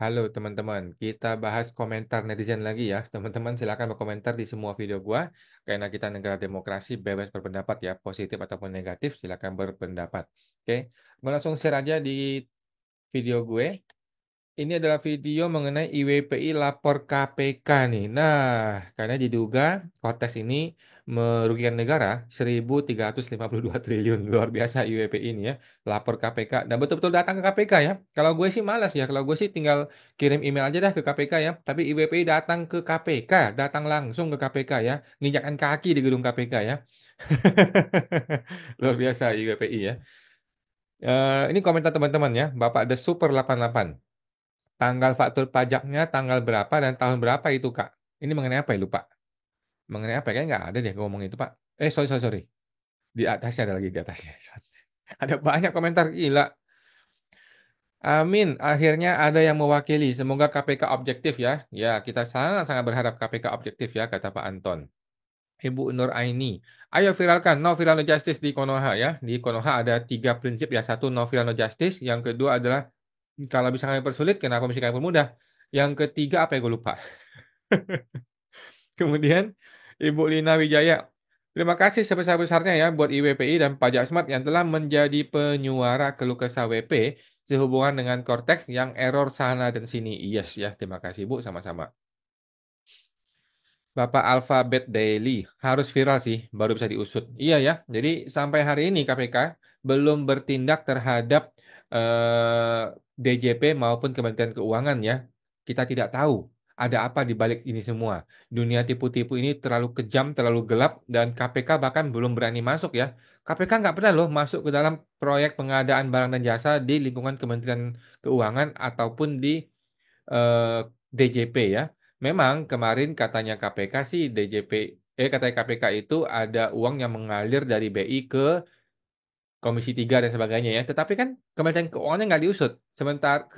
Halo teman-teman, kita bahas komentar netizen lagi ya. Teman-teman silakan berkomentar di semua video gua. Karena kita negara demokrasi, bebas berpendapat ya, positif ataupun negatif, silakan berpendapat. Oke, gua langsung share aja di video gue. Ini adalah video mengenai IWPI lapor KPK nih. Nah, karena diduga Cortex ini merugikan negara 1.352 triliun. Luar biasa IWPI ini ya. Lapor KPK. Dan betul-betul datang ke KPK ya. Kalau gue sih malas ya. Kalau gue sih tinggal kirim email aja dah ke KPK ya. Tapi IWPI datang ke KPK. Datang langsung ke KPK ya. Nginjakkan kaki di gedung KPK ya. Luar biasa IWPI ya. Ini komentar teman-teman ya. Bapak The Super 88. Tanggal faktur pajaknya tanggal berapa dan tahun berapa itu, Kak? Ini mengenai apa ya, lupa? Mengenai apa? Kayaknya nggak ada deh ngomong itu, Pak. Sorry, sorry, sorry. Di atasnya ada lagi, di atasnya. Ada banyak komentar, gila. Amin, akhirnya ada yang mewakili. Semoga KPK objektif ya. Ya, kita sangat-sangat berharap KPK objektif ya, kata Pak Anton. Ibu Nur Aini. Ayo viralkan no viral no justice di Konoha ya. Di Konoha ada 3 prinsip ya. Satu, no viral no justice. Yang kedua adalah kalau bisa kami persulit, kenapa mesti kami permudah? Yang ketiga apa ya, gue lupa. Kemudian Ibu Lina Wijaya. Terima kasih sebesar-besarnya ya buat IWPI dan Pajak Smart yang telah menjadi penyuara keluh kesah WP sehubungan dengan Cortex yang error sana dan sini. Yes ya, terima kasih Bu, sama-sama. Bapak Alphabet Daily harus viral sih, baru bisa diusut. Iya ya, jadi sampai hari ini KPK belum bertindak terhadap DJP maupun Kementerian Keuangan ya. Kita tidak tahu ada apa di balik ini semua. Dunia tipu-tipu ini terlalu kejam, terlalu gelap, dan KPK bahkan belum berani masuk ya. KPK nggak pernah loh masuk ke dalam proyek pengadaan barang dan jasa di lingkungan Kementerian Keuangan ataupun di eh, DJP ya. Memang kemarin katanya KPK sih katanya KPK itu ada uang yang mengalir dari BI ke Komisi 3 dan sebagainya ya. Tetapi kan Kementerian Keuangannya nggak diusut. Sementara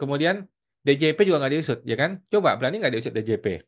kemudian DJP juga nggak diusut, ya kan? Coba berani nggak diusut DJP?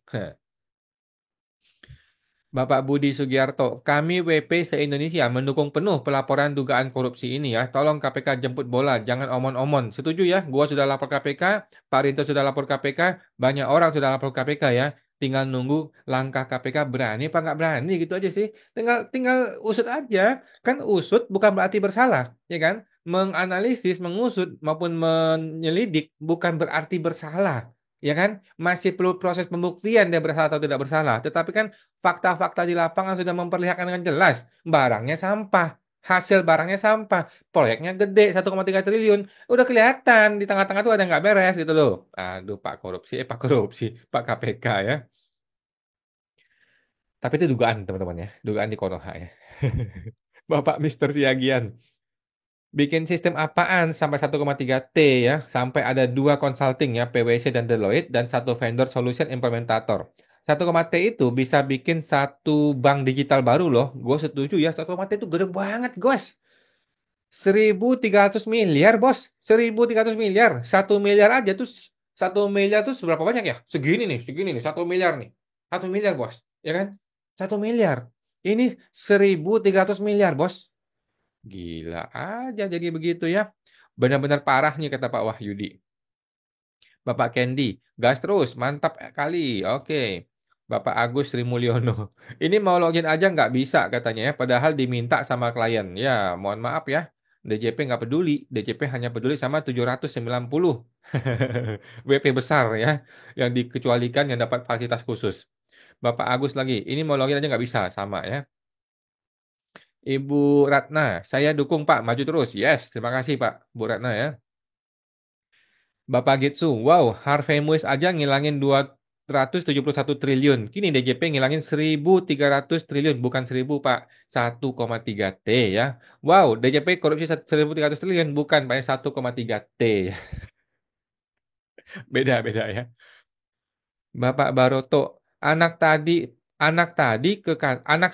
Bapak Budi Sugiarto, kami WP se-Indonesia mendukung penuh pelaporan dugaan korupsi ini ya. Tolong KPK jemput bola, jangan omon-omon. Setuju ya, gua sudah lapor KPK, Pak Rinto sudah lapor KPK, banyak orang sudah lapor KPK ya. Tinggal nunggu langkah KPK berani apa nggak berani gitu aja sih. Tinggal tinggal usut aja. Kan usut bukan berarti bersalah, ya kan? Menganalisis, mengusut maupun menyelidik bukan berarti bersalah. Ya kan? Masih perlu proses pembuktian dia bersalah atau tidak bersalah. Tetapi kan fakta-fakta di lapangan sudah memperlihatkan dengan jelas. Barangnya sampah. Hasil barangnya sampah. Proyeknya gede, 1,3 triliun. Udah kelihatan di tengah-tengah tuh ada yang nggak beres gitu loh. Aduh, Pak Korupsi, Pak KPK ya. Tapi itu dugaan teman-teman ya. Dugaan di Konoha ya. Bapak Mister Siagian. Bikin sistem apaan sampai 1,3 T ya? Sampai ada 2 consulting ya, PwC dan Deloitte, dan satu vendor solution implementator. 1, T itu bisa bikin satu bank digital baru loh. Gue setuju ya, 1, T itu gede banget, guys. 1.300 miliar, bos. 1.300 miliar. 1 miliar aja tuh. 1 miliar tuh seberapa banyak ya? Segini nih. 1 miliar nih. 1 miliar, bos. Ya kan? 1 miliar. Ini 1.300 miliar, bos. Gila aja jadi begitu ya. Benar-benar parah nih kata Pak Wahyudi. Bapak Kendi, gas terus, mantap kali. Oke. Bapak Agus Sri Mulyono. Ini mau login aja nggak bisa katanya ya, padahal diminta sama klien. Ya, mohon maaf ya. DJP nggak peduli. DJP hanya peduli sama 790 WP besar ya, yang dikecualikan yang dapat fasilitas khusus. Bapak Agus lagi, ini mau login aja nggak bisa, sama ya. Ibu Ratna, saya dukung Pak, maju terus. Yes, terima kasih Pak, Bu Ratna ya. Bapak Gitsu, wow, Harvey Muiz aja ngilangin 271 triliun. Kini DJP ngilangin 1.300 triliun, bukan 1.000 Pak, 1,3 T ya. Wow, DJP korupsi 1.300 triliun, bukan Pak, 1,3 T. Beda-beda ya. Bapak Baroto, anak tadi anak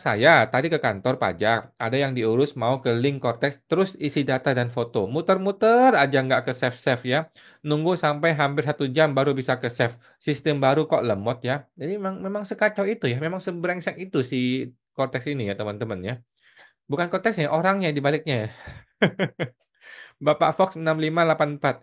saya tadi ke kantor pajak. Ada yang diurus mau ke link Cortex terus isi data dan foto. Muter-muter aja nggak ke save-save ya. Nunggu sampai hampir 1 jam baru bisa ke save. Sistem baru kok lemot ya. Jadi memang sekacau itu ya. Memang sebrengsek itu si Cortex ini ya teman-teman ya. Bukan Cortexnya, orangnya di baliknya ya. Bapak Fox 6584.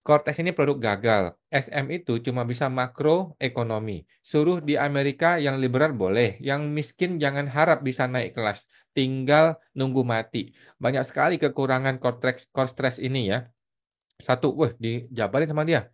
Cortex ini produk gagal. SM itu cuma bisa makroekonomi. Suruh di Amerika yang liberal boleh, yang miskin jangan harap bisa naik kelas. Tinggal nunggu mati. Banyak sekali kekurangan Cortex ini ya. Satu, wah dijabarin sama dia.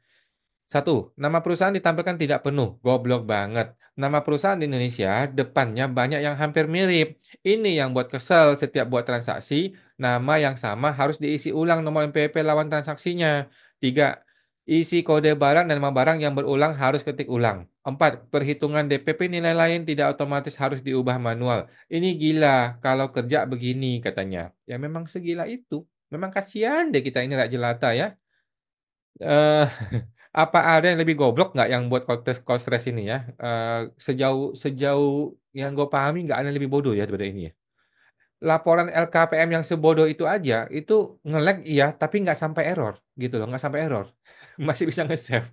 Satu, nama perusahaan ditampilkan tidak penuh. Goblok banget. Nama perusahaan di Indonesia depannya banyak yang hampir mirip. Ini yang buat kesel setiap buat transaksi. Nama yang sama harus diisi ulang nomor MPP lawan transaksinya. Tiga, isi kode barang dan nama barang yang berulang harus ketik ulang. Empat, perhitungan DPP nilai lain tidak otomatis harus diubah manual. Ini gila kalau kerja begini katanya. Ya memang segila itu. Memang kasihan deh kita ini rakyat jelata ya. eh Apa ada yang lebih goblok nggak yang buat Kostress ini ya? Sejauh sejauh yang gue pahami nggak ada yang lebih bodoh ya daripada ini ya. Laporan LKPM yang sebodoh itu aja itu nge-lag iya, tapi nggak sampai error gitu loh, nggak sampai error, masih bisa nge-save.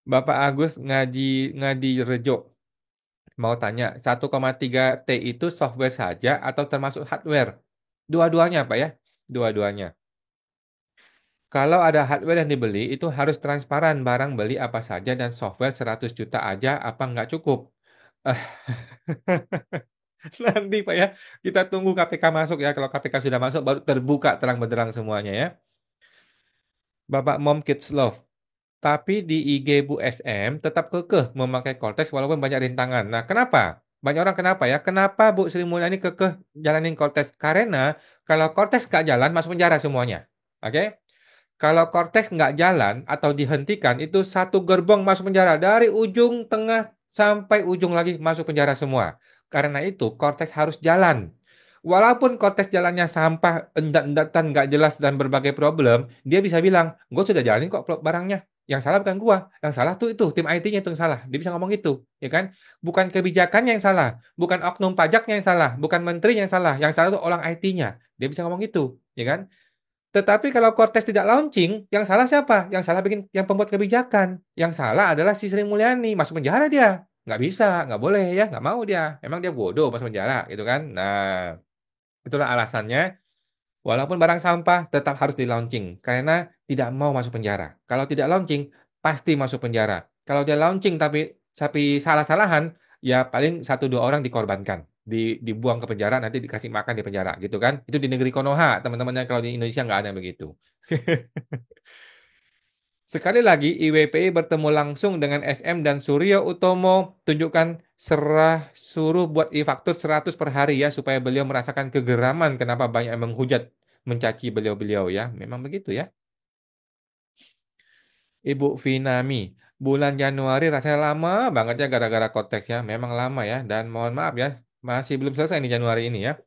Bapak Agus ngaji ngadi Rejo mau tanya 1,3 T itu software saja atau termasuk hardware? Dua-duanya Pak ya, dua-duanya. Kalau ada hardware yang dibeli, itu harus transparan barang beli apa saja dan software 100 juta aja apa nggak cukup. Eh, Nanti Pak ya, kita tunggu KPK masuk ya. Kalau KPK sudah masuk, baru terbuka terang benderang semuanya ya. Bapak Mom Kids Love. Tapi di IG Bu SM tetap kekeh memakai Cortex walaupun banyak rintangan. Nah, kenapa? Banyak orang kenapa ya? Kenapa Bu Sri Mulyani kekeh jalanin Cortex? Karena kalau Cortex nggak jalan, masuk penjara semuanya. Oke? Kalau Cortex nggak jalan atau dihentikan, itu satu gerbong masuk penjara. Dari ujung tengah sampai ujung lagi masuk penjara semua. Karena itu Cortex harus jalan. Walaupun Cortex jalannya sampah, endat-endatan, nggak jelas dan berbagai problem, dia bisa bilang, gue sudah jalanin kok barangnya. Yang salah bukan gua, yang salah tuh itu tim IT-nya itu yang salah. Dia bisa ngomong itu, ya kan? Bukan kebijakannya yang salah, bukan oknum pajaknya yang salah, bukan menteri yang salah. Yang salah itu orang IT-nya. Dia bisa ngomong itu, ya kan? Tetapi kalau Cortex tidak launching, yang salah siapa? Yang salah bikin yang pembuat kebijakan. Yang salah adalah si Sri Mulyani. Masuk penjara dia. Nggak bisa, nggak boleh ya, nggak mau dia. Emang dia bodoh masuk penjara gitu kan. Nah, itulah alasannya. Walaupun barang sampah tetap harus di launching. Karena tidak mau masuk penjara. Kalau tidak launching, pasti masuk penjara. Kalau dia launching tapi salah-salahan, ya paling satu dua orang dikorbankan. Dibuang ke penjara, nanti dikasih makan di penjara gitu kan. Itu di negeri Konoha, teman-temannya. Kalau di Indonesia nggak ada yang begitu. Sekali lagi, IWPI bertemu langsung dengan SM dan Suryo Utomo. Tunjukkan serah suruh buat e-faktur 100 per hari ya, supaya beliau merasakan kegeraman kenapa banyak yang menghujat, mencaci beliau-beliau ya. Memang begitu ya. Ibu Vinami, bulan Januari rasanya lama banget ya gara-gara konteks ya. Memang lama ya. Dan mohon maaf ya, masih belum selesai nih Januari ini ya.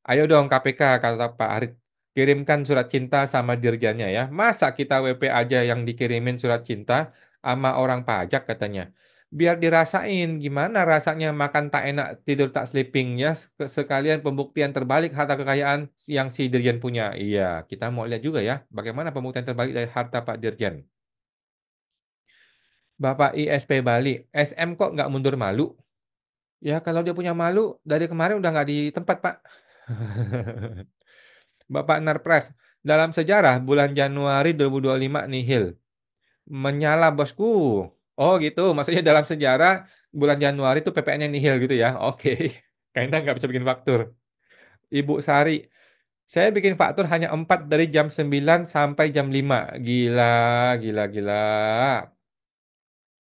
Ayo dong KPK, kata Pak Arit. Kirimkan surat cinta sama dirjannya ya. Masa kita WP aja yang dikirimin surat cinta sama orang pajak katanya. Biar dirasain gimana rasanya makan tak enak, tidur tak sleeping ya. Sekalian pembuktian terbalik harta kekayaan yang si dirjen punya. Iya, kita mau lihat juga ya. Bagaimana pembuktian terbalik dari harta Pak Dirjen. Bapak ISP Bali, SM kok nggak mundur malu? Ya kalau dia punya malu, dari kemarin udah nggak di tempat Pak. Bapak Narpres, dalam sejarah bulan Januari 2025 nihil. Menyala bosku. Oh gitu, maksudnya dalam sejarah bulan Januari itu PPN-nya nihil gitu ya. Oke, kayaknya nggak bisa bikin faktur. Ibu Sari, saya bikin faktur hanya 4 dari jam 9 sampai jam 5. Gila, gila, gila.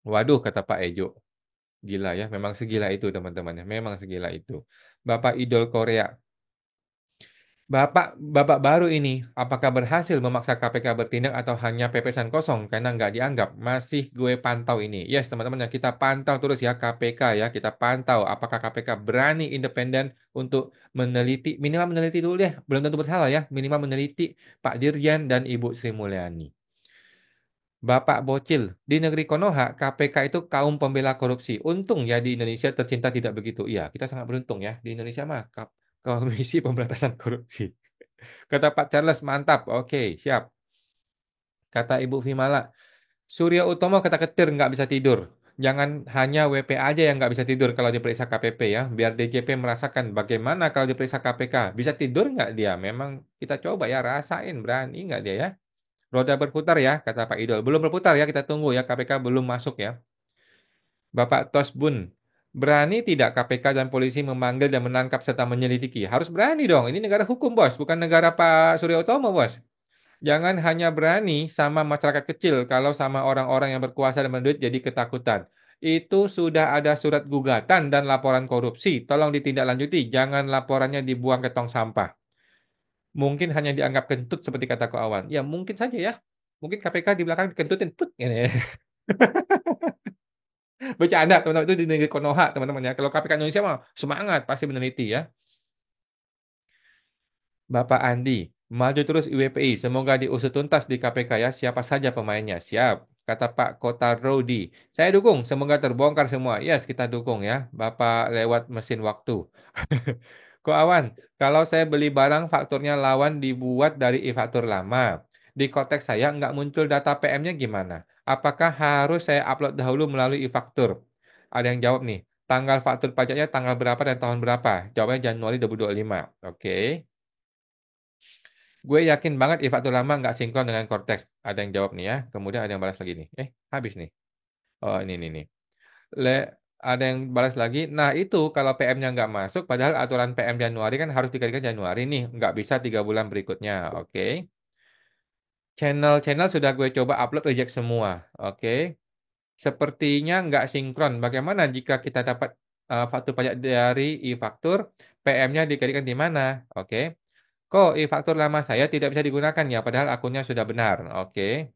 Waduh, kata Pak Ejo. Gila ya, memang segila itu teman-teman ya. Memang segila itu. Bapak Idol Korea. Bapak baru ini, apakah berhasil memaksa KPK bertindak atau hanya pepesan kosong karena nggak dianggap? Masih gue pantau ini. Yes, teman-teman ya, kita pantau terus ya KPK ya. Kita pantau apakah KPK berani independen untuk meneliti, minimal meneliti dulu deh. Belum tentu bersalah ya, minimal meneliti Pak Dirjen dan Ibu Sri Mulyani. Bapak Bocil, di negeri Konoha, KPK itu kaum pembela korupsi. Untung ya di Indonesia tercinta tidak begitu. Iya, kita sangat beruntung ya. Di Indonesia mah Komisi Pemberantasan Korupsi. Kata Pak Charles, mantap. Oke, siap. Kata Ibu Vimala, Surya Utomo kata ketir nggak bisa tidur. Jangan hanya WP aja yang nggak bisa tidur kalau diperiksa KPP ya. Biar DJP merasakan bagaimana kalau diperiksa KPK. Bisa tidur nggak dia? Memang kita coba ya, rasain. Berani nggak dia ya? Roda berputar ya, kata Pak Idol. Belum berputar ya, kita tunggu ya. KPK belum masuk ya. Bapak Tosbun, berani tidak KPK dan polisi memanggil dan menangkap serta menyelidiki? Harus berani dong. Ini negara hukum, bos. Bukan negara Pak Surya Utomo, bos. Jangan hanya berani sama masyarakat kecil, kalau sama orang-orang yang berkuasa dan berduit jadi ketakutan. Itu sudah ada surat gugatan dan laporan korupsi. Tolong ditindaklanjuti, jangan laporannya dibuang ke tong sampah. Mungkin hanya dianggap kentut seperti kata Ko Awan. Ya mungkin saja ya. Mungkin KPK di belakang dikentutin. Put, gini. Bercanda teman-teman, itu di negeri Konoha teman-teman ya. Kalau KPK Indonesia mah semangat pasti meneliti ya. Bapak Andi, maju terus IWPI. Semoga diusut tuntas di KPK ya. Siapa saja pemainnya. Siap. Kata Pak Kota Rodi. Saya dukung. Semoga terbongkar semua. Yes, kita dukung ya. Bapak lewat mesin waktu. Ko Awan, kalau saya beli barang fakturnya lawan dibuat dari e-faktur lama. Di konteks saya nggak muncul data PM-nya gimana? Apakah harus saya upload dahulu melalui e-faktur? Ada yang jawab nih. Tanggal faktur pajaknya tanggal berapa dan tahun berapa? Jawabnya Januari 2025. Oke. Gue yakin banget e-faktur lama nggak sinkron dengan Cortex. Ada yang jawab nih ya. Kemudian ada yang balas lagi nih. Habis nih. Oh, ini nih. Nih. Le, ada yang balas lagi. Nah, itu kalau PM-nya nggak masuk, padahal aturan PM Januari kan harus dikaitkan Januari nih. Nggak bisa 3 bulan berikutnya. Oke. Channel-channel sudah gue coba upload reject semua. Oke. Sepertinya nggak sinkron. Bagaimana jika kita dapat faktur pajak dari e-faktur, PM-nya dikaitkan di mana? Oke. Kok e-faktur lama saya tidak bisa digunakan ya, padahal akunnya sudah benar. Oke.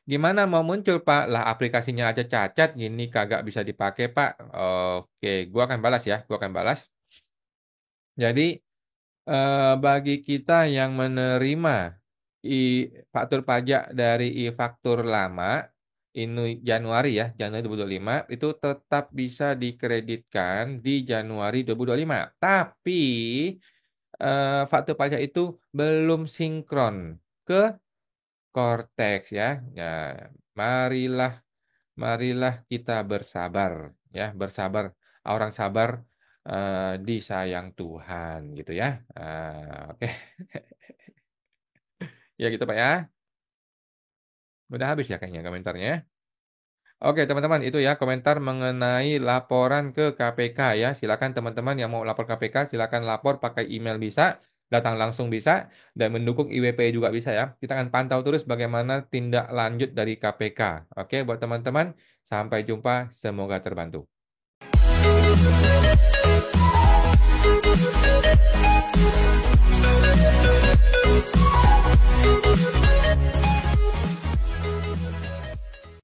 Gimana mau muncul, Pak? Lah aplikasinya aja cacat, gini kagak bisa dipakai, Pak. Oke, gua akan balas ya, gua akan balas. Jadi bagi kita yang menerima faktur pajak dari e-faktur lama, ini Januari ya, Januari 2025, itu tetap bisa dikreditkan di Januari 2025. Tapi faktur pajak itu belum sinkron ke Cortex ya. Ya, marilah marilah kita bersabar ya, bersabar. Orang sabar disayang Tuhan gitu ya. Oke. Ya gitu Pak ya. Udah habis ya kayaknya komentarnya. Oke teman-teman itu ya komentar mengenai laporan ke KPK ya. Silakan teman-teman yang mau lapor KPK silakan lapor pakai email bisa, datang langsung bisa, dan mendukung IWP juga bisa ya. Kita akan pantau terus bagaimana tindak lanjut dari KPK. Oke buat teman-teman sampai jumpa semoga terbantu.